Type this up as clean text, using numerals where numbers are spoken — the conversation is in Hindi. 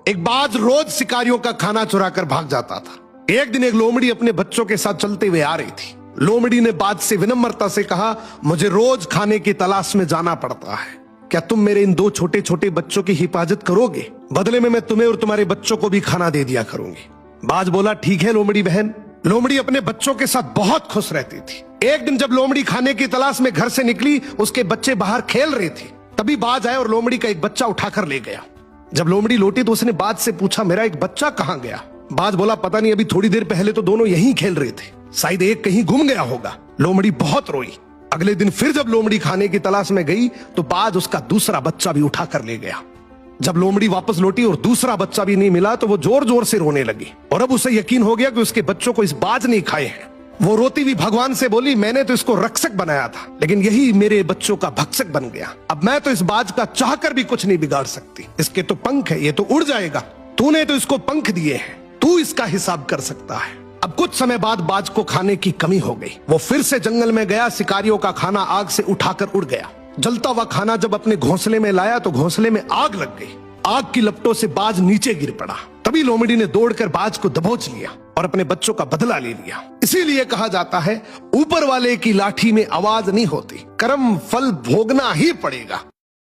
एक बाज रोज शिकारियों का खाना चुरा कर भाग जाता था। एक दिन एक लोमड़ी अपने बच्चों के साथ चलते हुए आ रही थी। लोमड़ी ने बाज से विनम्रता से कहा, मुझे रोज खाने की तलाश में जाना पड़ता है, क्या तुम मेरे इन 2 छोटे छोटे बच्चों की हिफाजत करोगे? बदले में मैं तुम्हें और तुम्हारे बच्चों को भी खाना दे दिया करूंगी। बाज बोला, ठीक है लोमड़ी बहन। लोमड़ी अपने बच्चों के साथ बहुत खुश रहती थी। एक दिन जब लोमड़ी खाने की तलाश में घर से निकली, उसके बच्चे बाहर खेल रहे थे। तभी बाज आया और लोमड़ी का एक बच्चा उठाकर ले गया। जब लोमड़ी लौटी तो उसने बाज से पूछा, मेरा एक बच्चा कहां गया? बाज बोला, पता नहीं, अभी थोड़ी देर पहले तो दोनों यहीं खेल रहे थे, शायद एक कहीं गुम गया होगा। लोमड़ी बहुत रोई। अगले दिन फिर जब लोमड़ी खाने की तलाश में गई तो बाज उसका दूसरा बच्चा भी उठाकर ले गया। जब लोमड़ी वापस लौटी और दूसरा बच्चा भी नहीं मिला तो वो जोर जोर से रोने लगी और अब उसे यकीन हो गया कि उसके बच्चों को इस बाज ने खाए हैं। वो रोती हुई भगवान से बोली, मैंने तो इसको रक्षक बनाया था, लेकिन यही मेरे बच्चों का भक्षक बन गया। अब मैं तो इस बाज का चाहकर भी कुछ नहीं बिगाड़ सकती। इसके तो पंख है, ये तो उड़ जाएगा। तूने तो इसको पंख दिए हैं, तू इसका हिसाब कर सकता है। अब कुछ समय बाद बाज को खाने की कमी हो गई। वो फिर से जंगल में गया। शिकारियों का खाना आग से उठाकर उड़ गया। जलता हुआ खाना जब अपने घोंसले में लाया तो घोंसले में आग लग गई। आग की लपटों से बाज नीचे गिर पड़ा। तभी लोमड़ी ने दौड़कर बाज को दबोच लिया और अपने बच्चों का बदला ले लिया। इसीलिए कहा जाता है, ऊपर वाले की लाठी में आवाज नहीं होती, कर्म फल भोगना ही पड़ेगा।